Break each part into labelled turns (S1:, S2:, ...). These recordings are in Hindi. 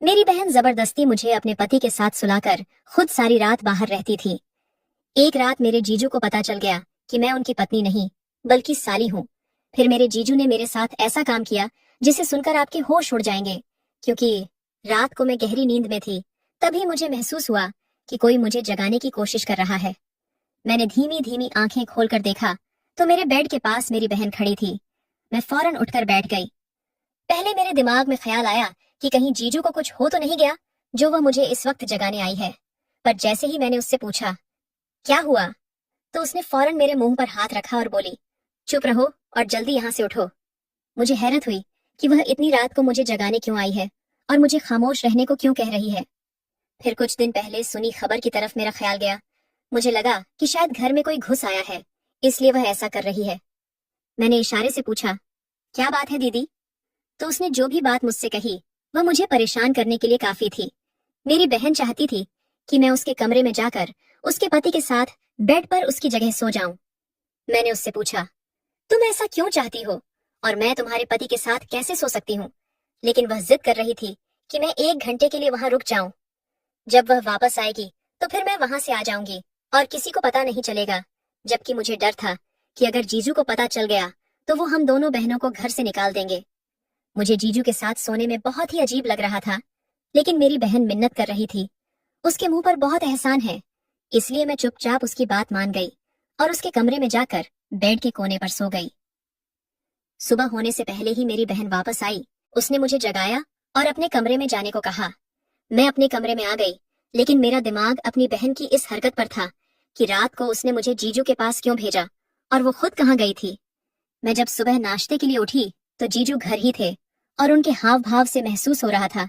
S1: मेरी बहन जबरदस्ती मुझे अपने पति के साथ सुलाकर खुद सारी रात बाहर रहती थी। एक रात मेरे जीजू को पता चल गया कि मैं उनकी पत्नी नहीं बल्कि साली हूँ। फिर मेरे जीजू ने मेरे साथ ऐसा काम किया जिसे सुनकर आपके होश उड़ जाएंगे। क्योंकि रात को मैं गहरी नींद में थी, तभी मुझे महसूस हुआ कि कोई मुझे जगाने की कोशिश कर रहा है। मैंने धीमी धीमी आंखें खोलकर देखा तो मेरे बेड के पास मेरी बहन खड़ी थी। मैं फौरन उठकर बैठ गई। पहले मेरे दिमाग में ख्याल आया कि कहीं जीजू को कुछ हो तो नहीं गया जो वह मुझे इस वक्त जगाने आई है। पर जैसे ही मैंने उससे पूछा क्या हुआ, तो उसने फौरन मेरे मुंह पर हाथ रखा और बोली, चुप रहो और जल्दी यहाँ से उठो। मुझे हैरत हुई कि वह इतनी रात को मुझे जगाने क्यों आई है और मुझे खामोश रहने को क्यों कह रही है। फिर कुछ दिन पहले सुनी खबर की तरफ मेरा ख्याल गया। मुझे लगा कि शायद घर में कोई घुस आया है, इसलिए वह ऐसा कर रही है। मैंने इशारे से पूछा, क्या बात है दीदी? तो उसने जो भी बात मुझसे कही वह मुझे परेशान करने के लिए काफी थी। मेरी बहन चाहती थी कि मैं उसके कमरे में जाकर उसके पति के साथ बेड पर उसकी जगह सो जाऊं। मैंने उससे पूछा, तुम ऐसा क्यों चाहती हो और मैं तुम्हारे पति के साथ कैसे सो सकती हूँ? लेकिन वह जिद कर रही थी कि मैं 1 घंटे के लिए वहां रुक जाऊं। जब वह वापस आएगी तो फिर मैं वहां से आ जाऊंगी और किसी को पता नहीं चलेगा। जबकि मुझे डर था कि अगर जीजू को पता चल गया तो वो हम दोनों बहनों को घर से निकाल देंगे। मुझे जीजू के साथ सोने में बहुत ही अजीब लग रहा था, लेकिन मेरी बहन मिन्नत कर रही थी। उसके मुंह पर बहुत एहसान है, इसलिए मैं चुपचाप उसकी बात मान गई और उसके कमरे में जाकर बेड के कोने पर सो गई। सुबह होने से पहले ही मेरी बहन वापस आई। उसने मुझे जगाया और अपने कमरे में जाने को कहा। मैं अपने कमरे में आ गई, लेकिन मेरा दिमाग अपनी बहन की इस हरकत पर था कि रात को उसने मुझे जीजू के पास क्यों भेजा और वो खुद कहाँ गई थी। मैं जब सुबह नाश्ते के लिए उठी तो जीजू घर ही थे और उनके हाव भाव से महसूस हो रहा था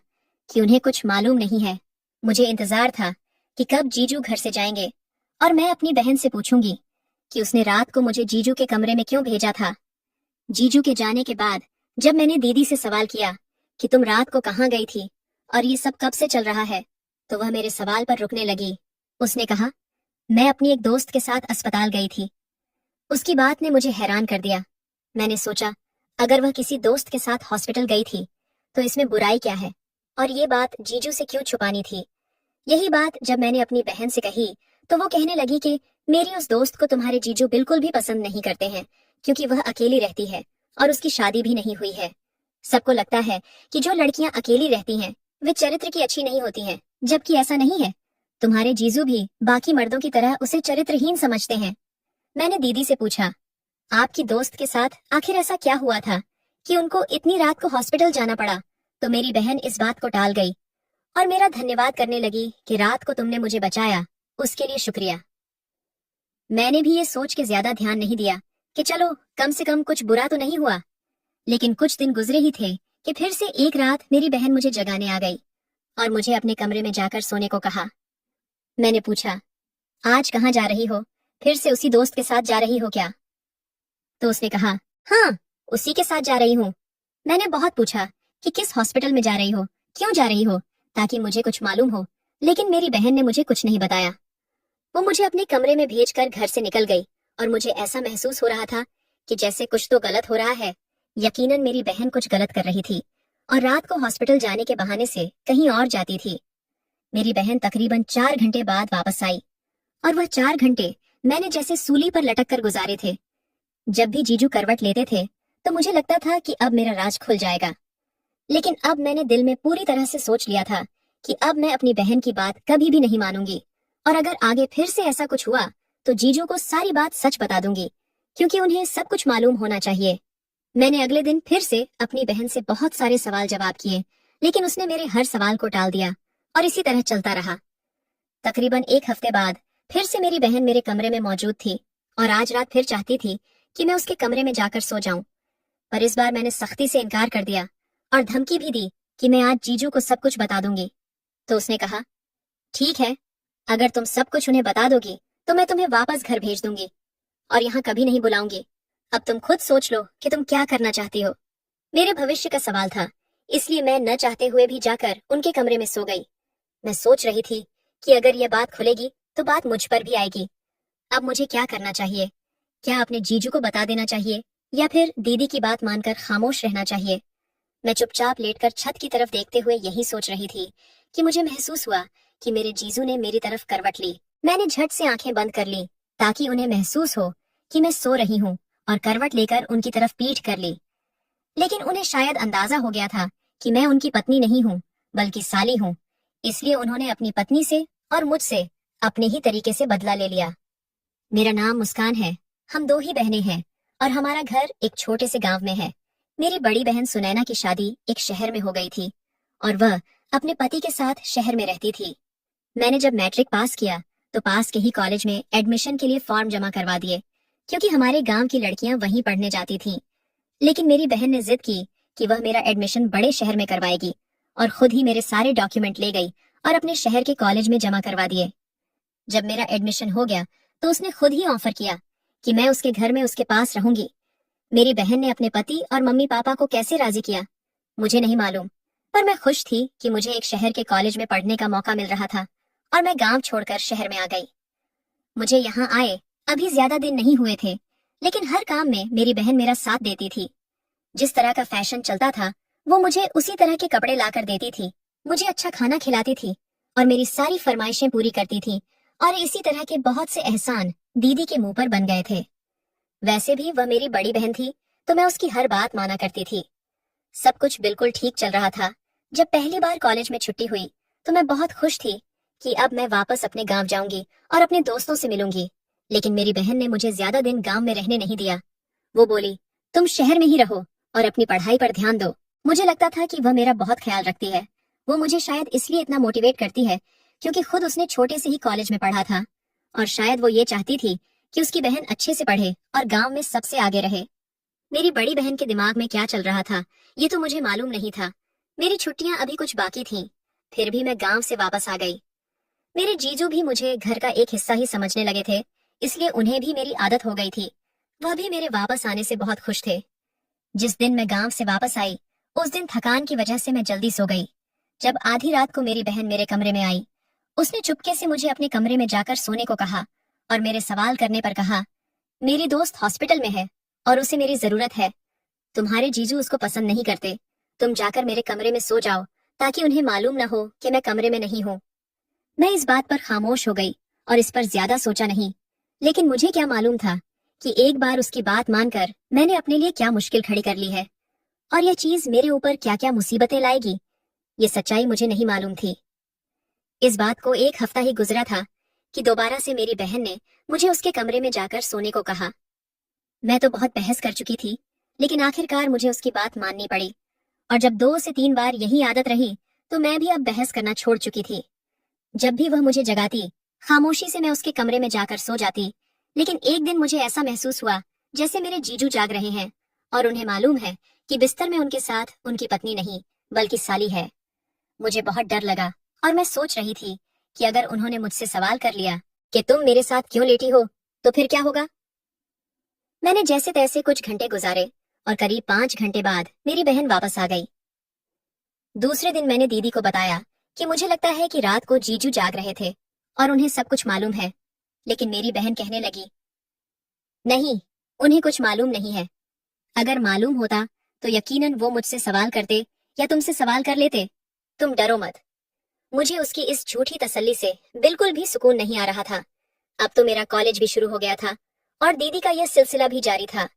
S1: कि उन्हें कुछ मालूम नहीं है। मुझे इंतजार था कि कब जीजू घर से जाएंगे और मैं अपनी बहन से पूछूंगी कि उसने रात को मुझे जीजू के कमरे में क्यों भेजा था। जीजू के जाने के बाद जब मैंने दीदी से सवाल किया कि तुम रात को कहाँ गई थी और ये सब कब से चल रहा है, तो वह मेरे सवाल पर रुकने लगी। उसने कहा, मैं अपनी एक दोस्त के साथ अस्पताल गई थी। उसकी बात ने मुझे हैरान कर दिया। मैंने सोचा, अगर वह किसी दोस्त के साथ हॉस्पिटल गई थी तो इसमें बुराई क्या है और ये बात जीजू से क्यों छुपानी थी। यही बात जब मैंने अपनी बहन से कही तो वो कहने लगी कि मेरी उस दोस्त को तुम्हारे जीजू बिल्कुल भी पसंद नहीं करते हैं, क्योंकि वह अकेली रहती है और उसकी शादी भी नहीं हुई है। सबको लगता है कि जो लड़कियां अकेली रहती हैं वे चरित्र की अच्छी नहीं होती हैं, जबकि ऐसा नहीं है। तुम्हारे जीजू भी बाकी मर्दों की तरह उसे चरित्रहीन समझते हैं। मैंने दीदी से पूछा, आपकी दोस्त के साथ आखिर ऐसा क्या हुआ था कि उनको इतनी रात को हॉस्पिटल जाना पड़ा? तो मेरी बहन इस बात को टाल गई और मेरा धन्यवाद करने लगी कि रात को तुमने मुझे बचाया, उसके लिए शुक्रिया। मैंने भी ये सोच के ज्यादा ध्यान नहीं दिया कि चलो कम से कम कुछ बुरा तो नहीं हुआ। लेकिन कुछ दिन गुजरे ही थे कि फिर से एक रात मेरी बहन मुझे जगाने आ गई और मुझे अपने कमरे में जाकर सोने को कहा। मैंने पूछा, आज कहाँ जा रही हो? फिर से उसी दोस्त के साथ जा रही हो क्या? तो उसने कहा, हाँ, उसी के साथ जा रही हूँ। मैंने बहुत पूछा कि किस हॉस्पिटल में जा रही हो, क्यों जा रही हो, ताकि मुझे कुछ मालूम हो, लेकिन मेरी बहन ने मुझे कुछ नहीं बताया। वो मुझे अपने कमरे में भेजकर घर से निकल गई और मुझे ऐसा महसूस हो रहा था कि जैसे कुछ तो गलत हो रहा है। यकीनन मेरी बहन कुछ गलत कर रही थी और रात को हॉस्पिटल जाने के बहाने से कहीं और जाती थी। मेरी बहन तकरीबन 4 घंटे बाद वापस आई और वह 4 घंटे मैंने जैसे सूली पर लटक कर गुजारे थे। जब भी जीजू करवट लेते थे तो मुझे लगता था कि अब मेरा राज खुल जाएगा, लेकिन अब मैंने दिल में पूरी तरह से सोच लिया था कि अब मैं अपनी बहन की बात कभी भी नहीं मानूंगी और अगर आगे फिर से ऐसा कुछ हुआ तो जीजू को सारी बात सच बता दूंगी, क्योंकि उन्हें सब कुछ मालूम होना चाहिए। मैंने अगले दिन फिर से अपनी बहन से बहुत सारे सवाल जवाब किए, लेकिन उसने मेरे हर सवाल को टाल दिया और इसी तरह चलता रहा। तकरीबन 1 हफ्ते बाद फिर से मेरी बहन मेरे कमरे में मौजूद थी और आज रात फिर चाहती थी कि मैं उसके कमरे में जाकर सो जाऊं। पर इस बार मैंने सख्ती से इनकार कर दिया और धमकी भी दी कि मैं आज जीजू को सब कुछ बता दूंगी। तो उसने कहा, ठीक है, अगर तुम सब कुछ उन्हें बता दोगी तो मैं तुम्हें वापस घर भेज दूंगी और यहाँ कभी नहीं बुलाऊंगी। अब तुम खुद सोच लो कि तुम क्या करना चाहती हो। मेरे भविष्य का सवाल था, इसलिए मैं न चाहते हुए भी जाकर उनके कमरे में सो गई। मैं सोच रही थी कि अगर यह बात खुलेगी तो बात मुझ पर भी आएगी। अब मुझे क्या करना चाहिए? क्या अपने जीजू को बता देना चाहिए या फिर दीदी की बात मानकर खामोश रहना चाहिए? मैं चुपचाप लेटकर छत की तरफ देखते हुए यही सोच रही थी कि मुझे महसूस हुआ कि मेरे जीजू ने मेरी तरफ करवट ली। मैंने झट से आंखें बंद कर ली ताकि उन्हें महसूस हो कि मैं सो रही हूँ, और करवट लेकर उनकी तरफ पीठ कर ली। लेकिन उन्हें शायद अंदाजा हो गया था कि मैं उनकी पत्नी नहीं हूँ बल्कि साली हूँ, इसलिए उन्होंने अपनी पत्नी से और मुझसे अपने ही तरीके से बदला ले लिया। मेरा नाम मुस्कान है। हम दो ही बहनें हैं और हमारा घर एक छोटे से गांव में है। मेरी बड़ी बहन सुनैना की शादी एक शहर में हो गई थी और वह अपने पति के साथ शहर में रहती थी। मैंने जब मैट्रिक पास किया तो पास के ही कॉलेज में एडमिशन के लिए फॉर्म जमा करवा दिए, क्योंकि हमारे गांव की लड़कियां वहीं पढ़ने जाती थीं। लेकिन मेरी बहन ने जिद की कि वह मेरा एडमिशन बड़े शहर में करवाएगी और खुद ही मेरे सारे डॉक्यूमेंट ले गई और अपने शहर के कॉलेज में जमा करवा दिए। जब मेरा एडमिशन हो गया तो उसने खुद ही ऑफर किया कि मैं उसके घर में उसके पास रहूंगी। मेरी बहन ने अपने पति और मम्मी पापा को कैसे राजी किया मुझे नहीं मालूम, पर मैं खुश थी कि मुझे एक शहर के कॉलेज में पढ़ने का मौका मिल रहा था और मैं गांव छोड़कर शहर में आ गई। मुझे यहाँ आए अभी ज्यादा दिन नहीं हुए थे, लेकिन हर काम में मेरी बहन मेरा साथ देती थी। जिस तरह का फैशन चलता था वो मुझे उसी तरह के कपड़े लाकर देती थी, मुझे अच्छा खाना खिलाती थी और मेरी सारी फरमाइशें पूरी करती थी। और इसी तरह के बहुत से एहसान दीदी के मुंह पर बन गए थे। वैसे भी वह मेरी बड़ी बहन थी तो मैं उसकी हर बात माना करती थी। सब कुछ बिल्कुल ठीक चल रहा था। जब पहली बार कॉलेज में छुट्टी हुई तो मैं बहुत खुश थी कि अब मैं वापस अपने गांव जाऊंगी और अपने दोस्तों से मिलूंगी। लेकिन मेरी बहन ने मुझे ज्यादा दिन गांव में रहने नहीं दिया। वो बोली, तुम शहर में ही रहो और अपनी पढ़ाई पर ध्यान दो। मुझे लगता था कि वह मेरा बहुत ख्याल रखती है। वो मुझे शायद इसलिए इतना मोटिवेट करती है क्योंकि खुद उसने छोटे से ही कॉलेज में पढ़ा था, और शायद वो ये चाहती थी कि उसकी बहन अच्छे से पढ़े और गांव में सबसे आगे रहे। मेरी बड़ी बहन के दिमाग में क्या चल रहा था ये तो मुझे मालूम नहीं था। मेरी छुट्टियां अभी कुछ बाकी थीं, फिर भी मैं गांव से वापस आ गई। मेरे जीजू भी मुझे घर का एक हिस्सा ही समझने लगे थे, इसलिए उन्हें भी मेरी आदत हो गई थी। वह भी मेरे वापस आने से बहुत खुश थे। जिस दिन मैं गांव से वापस आई उस दिन थकान की वजह से मैं जल्दी सो गई। जब आधी रात को मेरी बहन मेरे कमरे में आई, उसने चुपके से मुझे अपने कमरे में जाकर सोने को कहा और मेरे सवाल करने पर कहा, मेरी दोस्त हॉस्पिटल में है और उसे मेरी जरूरत है। तुम्हारे जीजू उसको पसंद नहीं करते। तुम जाकर मेरे कमरे में सो जाओ ताकि उन्हें मालूम न हो कि मैं कमरे में नहीं हूँ। मैं इस बात पर खामोश हो गई और इस पर ज्यादा सोचा नहीं। लेकिन मुझे क्या मालूम था कि एक बार उसकी बात मानकर मैंने अपने लिए क्या मुश्किल खड़ी कर ली है और यह चीज मेरे ऊपर क्या क्या मुसीबतें लाएगी, ये सच्चाई मुझे नहीं मालूम थी। इस बात को एक हफ्ता ही गुजरा था कि दोबारा से मेरी बहन ने मुझे उसके कमरे में जाकर सोने को कहा। मैं तो बहुत बहस कर चुकी थी, लेकिन आखिरकार मुझे उसकी बात माननी पड़ी। और जब 2 से 3 बार यही आदत रही तो मैं भी अब बहस करना छोड़ चुकी थी। जब भी वह मुझे जगाती, खामोशी से मैं उसके कमरे में जाकर सो जाती। लेकिन एक दिन मुझे ऐसा महसूस हुआ जैसे मेरे जीजू जाग रहे हैं और उन्हें मालूम है कि बिस्तर में उनके साथ उनकी पत्नी नहीं बल्कि साली है। मुझे बहुत डर लगा और मैं सोच रही थी कि अगर उन्होंने मुझसे सवाल कर लिया कि तुम मेरे साथ क्यों लेटी हो तो फिर क्या होगा। मैंने जैसे तैसे कुछ घंटे गुजारे और करीब 5 घंटे बाद मेरी बहन वापस आ गई। दूसरे दिन मैंने दीदी को बताया कि मुझे लगता है कि रात को जीजू जाग रहे थे और उन्हें सब कुछ मालूम है। लेकिन मेरी बहन कहने लगी, नहीं, उन्हें कुछ मालूम नहीं है। अगर मालूम होता तो यकीनन वो मुझसे सवाल करते या तुमसे सवाल कर लेते। तुम डरो मत। मुझे उसकी इस झूठी तसल्ली से बिल्कुल भी सुकून नहीं आ रहा था। अब तो मेरा कॉलेज भी शुरू हो गया था और दीदी का यह सिलसिला भी जारी था।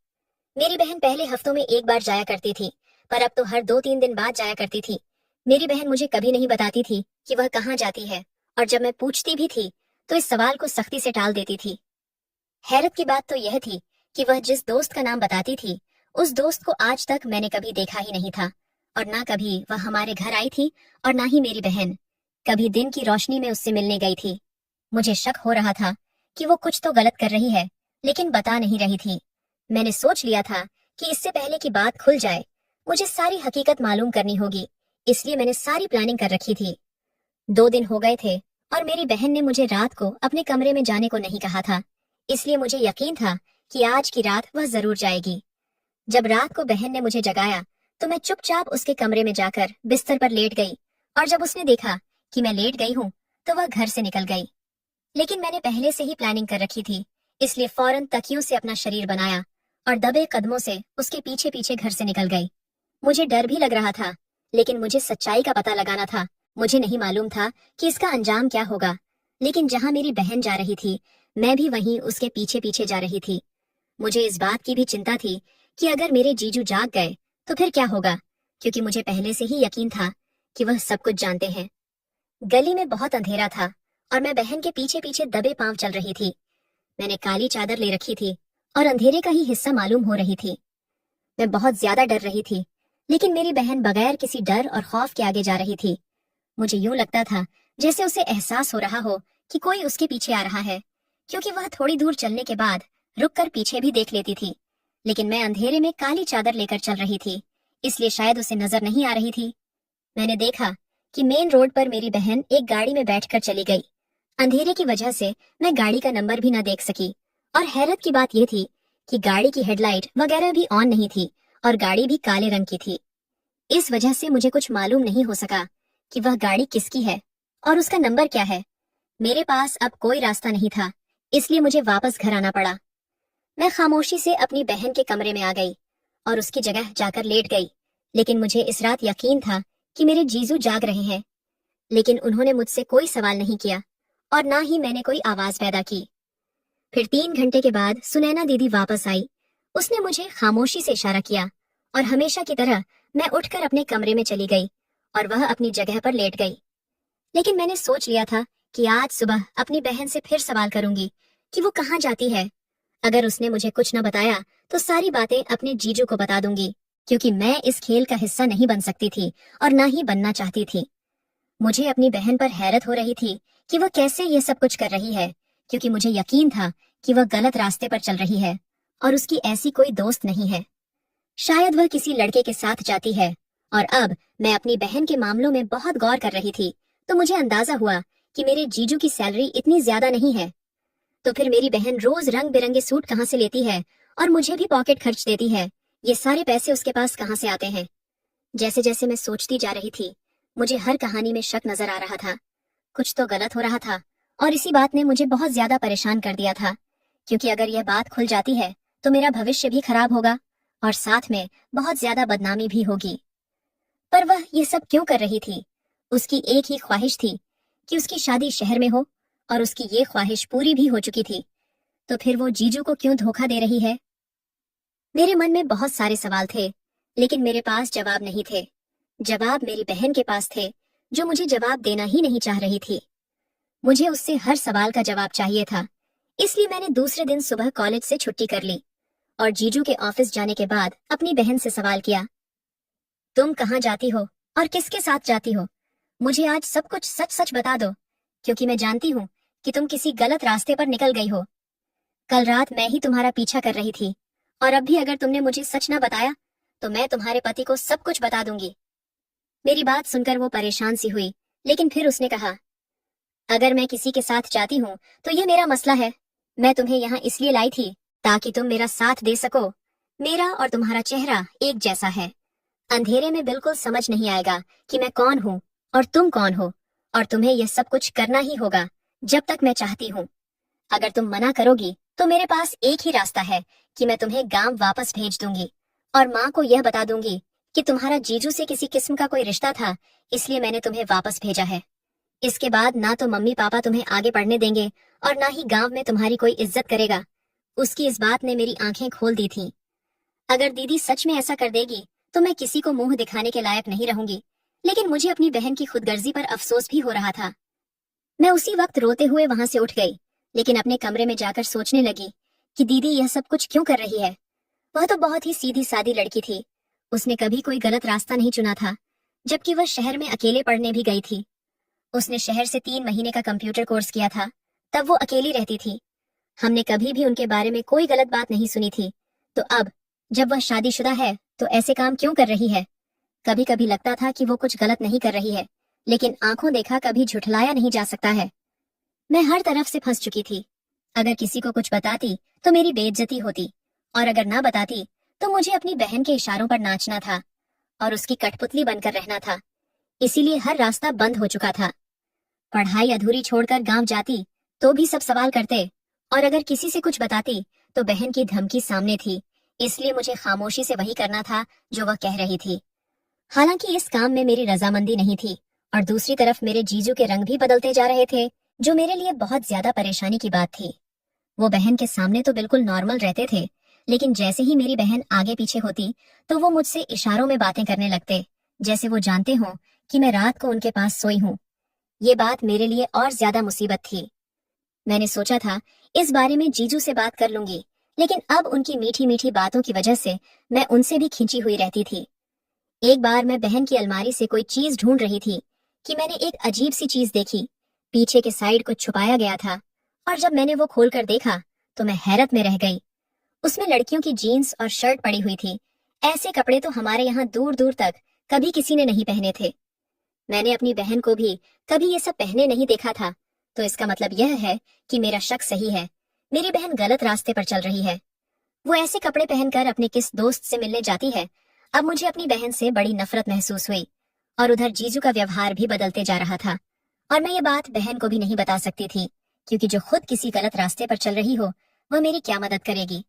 S1: मेरी बहन पहले हफ्तों में एक बार जाया करती थी, पर अब तो हर 2-3 दिन बाद जाया करती थी। मेरी बहन मुझे कभी नहीं बताती थी कि वह कहाँ जाती है, और जब मैं पूछती भी थी तो इस सवाल को सख्ती से टाल देती थी। हैरत की बात तो यह थी कि वह जिस दोस्त का नाम बताती थी उस दोस्त को आज तक मैंने कभी देखा ही नहीं था, और ना कभी वह हमारे घर आई थी और ना ही मेरी बहन कभी दिन की रोशनी में उससे मिलने गई थी। मुझे शक हो रहा था कि वो कुछ तो गलत कर रही है, लेकिन बता नहीं रही थी। मैंने सोच लिया था कि इससे पहले कि बात खुल जाए मुझे सारी हकीकत मालूम करनी होगी, इसलिए मैंने सारी प्लानिंग कर रखी थी। 2 दिन हो गए थे और मेरी बहन ने मुझे रात को अपने कमरे में जाने को नहीं कहा था, इसलिए मुझे यकीन था कि आज की रात वह जरूर जाएगी। जब रात को बहन ने मुझे जगाया तो मैं चुपचाप उसके कमरे में जाकर बिस्तर पर लेट गई, और जब उसने देखा कि मैं लेट गई हूँ तो वह घर से निकल गई। लेकिन मैंने पहले से ही प्लानिंग कर रखी थी, इसलिए फौरन तकियों से अपना शरीर बनाया और दबे कदमों से उसके पीछे पीछे घर से निकल गई। मुझे डर भी लग रहा था, लेकिन मुझे सच्चाई का पता लगाना था। मुझे नहीं मालूम था कि इसका अंजाम क्या होगा, लेकिन जहां मेरी बहन जा रही थी, मैं भी वहीं उसके पीछे पीछे जा रही थी। मुझे इस बात की भी चिंता थी कि अगर मेरे जीजू जाग गए तो फिर क्या होगा, क्योंकि मुझे पहले से ही यकीन था कि वह सब कुछ जानते हैं। गली में बहुत अंधेरा था और मैं बहन के पीछे पीछे दबे पांव चल रही थी। मैंने काली चादर ले रखी थी और अंधेरे का ही हिस्सा मालूम हो रही थी। मैं बहुत ज्यादा डर रही थी, लेकिन मेरी बहन बगैर किसी डर और खौफ के आगे जा रही थी। मुझे यूं लगता था जैसे उसे एहसास हो रहा हो कि कोई उसके पीछे आ रहा है, क्योंकि वह थोड़ी दूर चलने के बाद रुककर पीछे भी देख लेती थी। लेकिन मैं अंधेरे में काली चादर लेकर चल रही थी, इसलिए शायद उसे नजर नहीं आ रही थी। मैंने देखा कि मेन रोड पर मेरी बहन एक गाड़ी में बैठकर चली गई। अंधेरे की वजह से मैं गाड़ी का नंबर भी न देख सकी, और हैरत की बात यह थी कि गाड़ी की हेडलाइट वगैरह भी ऑन नहीं थी और गाड़ी भी काले रंग की थी। इस वजह से मुझे कुछ मालूम नहीं हो सका कि वह गाड़ी किसकी है और उसका नंबर क्या है। मेरे पास अब कोई रास्ता नहीं था, इसलिए मुझे वापस घर आना पड़ा। मैं खामोशी से अपनी बहन के कमरे में आ गई और उसकी जगह जाकर लेट गई। लेकिन मुझे इस रात यकीन था कि मेरे जीजू जाग रहे हैं, लेकिन उन्होंने मुझसे कोई सवाल नहीं किया और ना ही मैंने कोई आवाज पैदा की। फिर 3 घंटे के बाद सुनैना दीदी वापस आई। उसने मुझे खामोशी से इशारा किया और हमेशा की तरह मैं उठकर अपने कमरे में चली गई और वह अपनी जगह पर लेट गई। लेकिन मैंने सोच लिया था कि आज सुबह अपनी बहन से फिर सवाल करूंगी कि वो कहाँ जाती है। अगर उसने मुझे कुछ न बताया तो सारी बातें अपने जीजू को बता दूंगी, क्योंकि मैं इस खेल का हिस्सा नहीं बन सकती थी और ना ही बनना चाहती थी। मुझे अपनी बहन पर हैरत हो रही थी कि वह कैसे ये सब कुछ कर रही है, क्योंकि मुझे यकीन था कि वह गलत रास्ते पर चल रही है और उसकी ऐसी कोई दोस्त नहीं है। शायद वह किसी लड़के के साथ जाती है। और अब मैं अपनी बहन के मामलों में बहुत गौर कर रही थी, तो मुझे अंदाजा हुआ कि मेरे जीजू की सैलरी इतनी ज्यादा नहीं है। तो फिर मेरी बहन रोज रंग बिरंगे सूट कहाँ से लेती है और मुझे भी पॉकेट खर्च देती है। ये सारे पैसे उसके पास कहाँ से आते हैं? जैसे जैसे मैं सोचती जा रही थी, मुझे हर कहानी में शक नजर आ रहा था। कुछ तो गलत हो रहा था और इसी बात ने मुझे बहुत ज्यादा परेशान कर दिया था, क्योंकि अगर यह बात खुल जाती है तो मेरा भविष्य भी खराब होगा और साथ में बहुत ज्यादा बदनामी भी होगी। पर वह ये सब क्यों कर रही थी? उसकी एक ही ख्वाहिश थी कि उसकी शादी शहर में हो, और उसकी ये ख्वाहिश पूरी भी हो चुकी थी। तो फिर वो जीजू को क्यों धोखा दे रही है? मेरे मन में बहुत सारे सवाल थे, लेकिन मेरे पास जवाब नहीं थे। जवाब मेरी बहन के पास थे, जो मुझे जवाब देना ही नहीं चाह रही थी। मुझे उससे हर सवाल का जवाब चाहिए था, इसलिए मैंने दूसरे दिन सुबह कॉलेज से छुट्टी कर ली और जीजू के ऑफिस जाने के बाद अपनी बहन से सवाल किया, तुम कहाँ जाती हो और किसके साथ जाती हो? मुझे आज सब कुछ सच सच बता दो, क्योंकि मैं जानती हूँ कि तुम किसी गलत रास्ते पर निकल गई हो। कल रात मैं ही तुम्हारा पीछा कर रही थी, और अब भी अगर तुमने मुझे सच ना बताया तो मैं तुम्हारे पति को सब कुछ बता दूंगी। मेरी बात सुनकर वो परेशान सी हुई, लेकिन फिर उसने कहा, अगर मैं किसी के साथ जाती हूँ तो ये मेरा मसला है। मैं तुम्हें यहाँ इसलिए लाई थी ताकि तुम मेरा साथ दे सको। मेरा और तुम्हारा चेहरा एक जैसा है। अंधेरे में बिल्कुल समझ नहीं आएगा कि मैं कौन हूँ और तुम कौन हो, और तुम्हें यह सब कुछ करना ही होगा जब तक मैं चाहती हूँ। अगर तुम मना करोगी तो मेरे पास एक ही रास्ता है कि मैं तुम्हें गांव वापस भेज दूंगी और माँ को यह बता दूंगी कि तुम्हारा जीजू से किसी किस्म का कोई रिश्ता था, इसलिए मैंने तुम्हें वापस भेजा है। इसके बाद ना तो मम्मी पापा तुम्हें आगे बढ़ने देंगे और ना ही गांव में तुम्हारी कोई इज्जत करेगा। उसकी इस बात ने मेरी आंखें खोल दी थीं। अगर दीदी सच में ऐसा कर देगी तो मैं किसी को मुंह दिखाने के लायक नहीं रहूंगी, लेकिन मुझे अपनी बहन की खुदगर्जी पर अफसोस भी हो रहा था। मैं उसी वक्त रोते हुए वहां से उठ गई, लेकिन अपने कमरे में जाकर सोचने लगी कि दीदी यह सब कुछ क्यों कर रही है। वह तो बहुत ही सीधी सादी लड़की थी। उसने कभी कोई गलत रास्ता नहीं चुना था, जबकि वह शहर में अकेले पढ़ने भी गई थी। उसने शहर से 3 महीने का कंप्यूटर कोर्स किया था, तब वो अकेली रहती थी। हमने कभी भी उनके बारे में कोई गलत बात नहीं सुनी थी। तो अब जब वह शादीशुदा है तो ऐसे काम क्यों कर रही है? कभी कभी लगता था कि वो कुछ गलत नहीं कर रही है, लेकिन आंखों देखा कभी झुठलाया नहीं जा सकता है। मैं हर तरफ से फंस चुकी थी। अगर किसी को कुछ बताती तो मेरी बेइज्जती होती, और अगर ना बताती तो मुझे अपनी बहन के इशारों पर नाचना था और उसकी कठपुतली बनकर रहना था। इसीलिए हर रास्ता बंद हो चुका था। पढ़ाई अधूरी छोड़कर गांव जाती तो भी सब सवाल करते, और अगर किसी से कुछ बताती तो बहन की धमकी सामने थी। इसलिए मुझे खामोशी से वही करना था जो वह कह रही थी। हालांकि इस काम में मेरी रजामंदी नहीं थी और दूसरी तरफ मेरे जीजू के रंग भी बदलते जा रहे थे, जो मेरे लिए बहुत ज्यादा परेशानी की बात थी। वो बहन के सामने तो बिल्कुल नॉर्मल रहते थे, लेकिन जैसे ही मेरी बहन आगे पीछे होती तो वो मुझसे इशारों में बातें करने लगते, जैसे वो जानते हों कि मैं रात को उनके पास सोई हूँ। ये बात मेरे लिए और ज्यादा मुसीबत थी। मैंने सोचा था इस बारे में जीजू से बात कर लूंगी, लेकिन अब उनकी मीठी मीठी बातों की वजह से मैं उनसे भी खींची हुई रहती थी। एक बार मैं बहन की अलमारी से कोई चीज ढूंढ रही थी कि मैंने एक अजीब सी चीज देखी। पीछे के साइड कुछ छुपाया गया था और जब मैंने वो खोलकर देखा तो मैं हैरत में रह गई। उसमें लड़कियों की जीन्स और शर्ट पड़ी हुई थी। ऐसे कपड़े तो हमारे यहाँ दूर दूर तक कभी किसी ने नहीं पहने थे। मैंने अपनी बहन को भी कभी ये सब पहने नहीं देखा था, तो इसका मतलब यह है कि मेरा शक सही है। मेरी बहन गलत रास्ते पर चल रही है। वो ऐसे कपड़े पहनकर अपने किस दोस्त से मिलने जाती है। अब मुझे अपनी बहन से बड़ी नफरत महसूस हुई और उधर जीजू का व्यवहार भी बदलते जा रहा था और मैं ये बात बहन को भी नहीं बता सकती थी, क्योंकि जो खुद किसी गलत रास्ते पर चल रही हो वह मेरी क्या मदद करेगी।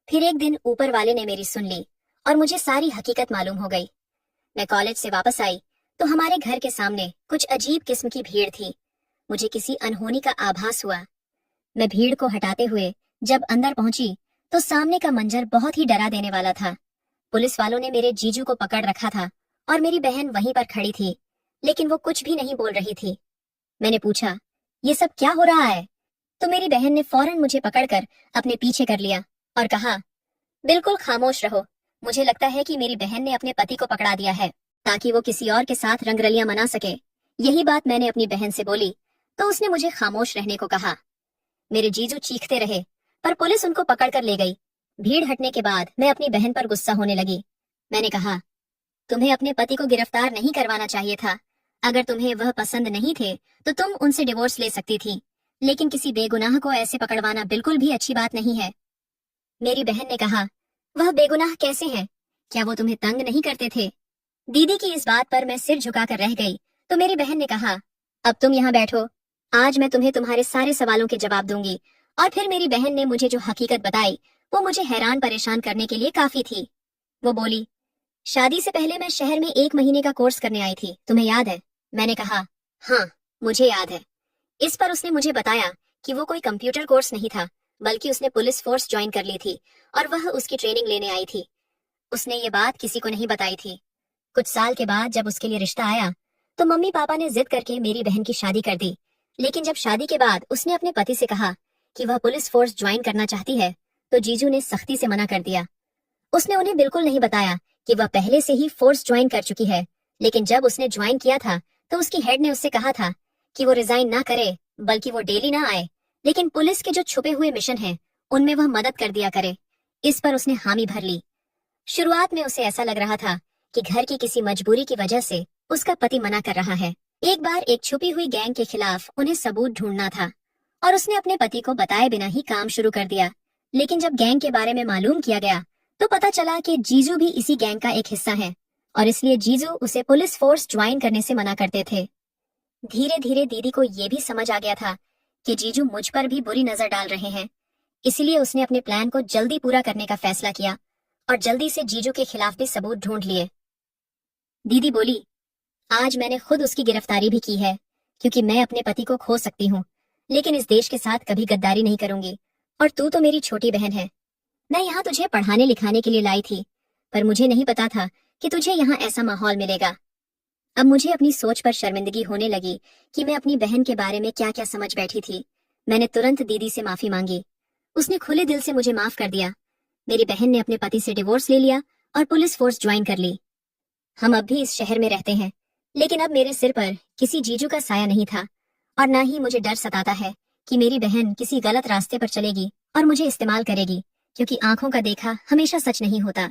S1: फिर एक दिन ऊपर वाले ने मेरी सुन ली और मुझे सारी हकीकत मालूम हो गई। मैं कॉलेज से वापस आई तो हमारे घर के सामने कुछ अजीब किस्म की भीड़ थी। मुझे किसी अनहोनी का आभास हुआ। मैं भीड़ को हटाते हुए जब अंदर पहुंची तो सामने का मंजर बहुत ही डरा देने वाला था। पुलिस वालों ने मेरे जीजू को पकड़ रखा था और मेरी बहन वहीं पर खड़ी थी, लेकिन वो कुछ भी नहीं बोल रही थी। मैंने पूछा, ये सब क्या हो रहा है? तो मेरी बहन ने फौरन मुझे पकड़कर अपने पीछे कर लिया और कहा, बिल्कुल खामोश रहो। मुझे लगता है कि मेरी बहन ने अपने पति को पकड़ा दिया है ताकि वो किसी और के साथ रंगरलियां मना सके। यही बात मैंने अपनी बहन से बोली तो उसने मुझे खामोश रहने को कहा। मेरे जीजू चीखते रहे पर पुलिस उनको पकड़कर ले गई। भीड़ हटने के बाद मैं अपनी बहन पर गुस्सा होने लगी। मैंने कहा, तुम्हें अपने पति को गिरफ्तार नहीं करवाना चाहिए था। अगर तुम्हें वह पसंद नहीं थे तो तुम उनसे डिवोर्स ले सकती थी, लेकिन किसी बेगुनाह को ऐसे पकड़वाना बिल्कुल भी अच्छी बात नहीं है। मेरी बहन ने कहा, वह बेगुनाह कैसे हैं? क्या वो तुम्हें तंग नहीं करते थे? दीदी की इस बात पर मैं सिर झुकाकर रह गई तो मेरी बहन ने कहा, अब तुम यहाँ बैठो, आज मैं तुम्हें तुम्हारे सारे सवालों के जवाब दूंगी। और फिर मेरी बहन ने मुझे जो हकीकत बताई वो मुझे हैरान परेशान करने के लिए काफी थी। वो बोली, शादी से पहले मैं शहर में 1 महीने का कोर्स करने आई थी, तुम्हें याद है? मैंने कहा, हाँ मुझे याद है। इस पर उसने मुझे बताया कि वो कोई कंप्यूटर कोर्स नहीं था, बल्कि उसने पुलिस फोर्स ज्वाइन कर ली थी और वह उसकी ट्रेनिंग लेने आई थी। उसने ये बात किसी को नहीं बताई थी। कुछ साल के बाद जब उसके लिए रिश्ता आया तो मम्मी पापा ने जिद करके मेरी बहन की शादी कर दी। लेकिन जब शादी के बाद उसने अपने पति से कहा कि वह पुलिस फोर्स ज्वाइन करना चाहती है तो जीजू ने सख्ती से मना कर दिया। उसने उन्हें बिल्कुल नहीं बताया कि वह पहले से ही फोर्स ज्वाइन कर चुकी है, लेकिन जब उसने ज्वाइन किया था तो उसकी हेड ने उससे कहा था कि वो रिजाइन ना करे, बल्कि वो डेली ना आए, लेकिन पुलिस के जो छुपे हुए मिशन हैं उनमें वह मदद कर दिया करे। इस पर उसने हामी भर ली। शुरुआत में उसे ऐसा लग रहा था कि घर की किसी मजबूरी की वजह से उसका पति मना कर रहा है। एक बार एक छुपी हुई गैंग के खिलाफ उन्हें सबूत ढूंढना था और उसने अपने पति को बताए बिना ही काम शुरू कर दिया। लेकिन जब गैंग के बारे में मालूम किया गया तो पता चला कि जीजू भी इसी गैंग का एक हिस्सा है और इसलिए जीजू उसे पुलिस फोर्स ज्वाइन करने से मना करते थे। धीरे धीरे दीदी को ये भी समझ आ गया था कि जीजू मुझ पर भी बुरी नजर डाल रहे हैं, इसलिए उसने अपने प्लान को जल्दी पूरा करने का फैसला किया और जल्दी से जीजू के खिलाफ भी सबूत ढूंढ लिए। दीदी बोली, आज मैंने खुद उसकी गिरफ्तारी भी की है, क्योंकि मैं अपने पति को खो सकती हूँ, लेकिन इस देश के साथ कभी गद्दारी नहीं करूंगी। और तू तो मेरी छोटी बहन है। मैं यहाँ तुझे पढ़ाने लिखाने के लिए लाई थी, पर मुझे नहीं पता था कि तुझे यहाँ ऐसा माहौल मिलेगा। अब मुझे अपनी सोच पर शर्मिंदगी होने लगी कि मैं अपनी बहन के बारे में क्या क्या समझ बैठी थी। मैंने तुरंत दीदी से माफी मांगी। उसने खुले दिल से मुझे माफ कर दिया। मेरी बहन ने अपने पति से डिवोर्स ले लिया और पुलिस फोर्स ज्वाइन कर ली। हम अब भी इस शहर में रहते हैं, लेकिन अब मेरे सिर पर किसी जीजू का साया नहीं था और ना ही मुझे डर सताता है कि मेरी बहन किसी गलत रास्ते पर चलेगी और मुझे इस्तेमाल करेगी, क्योंकि आंखों का देखा हमेशा सच नहीं होता।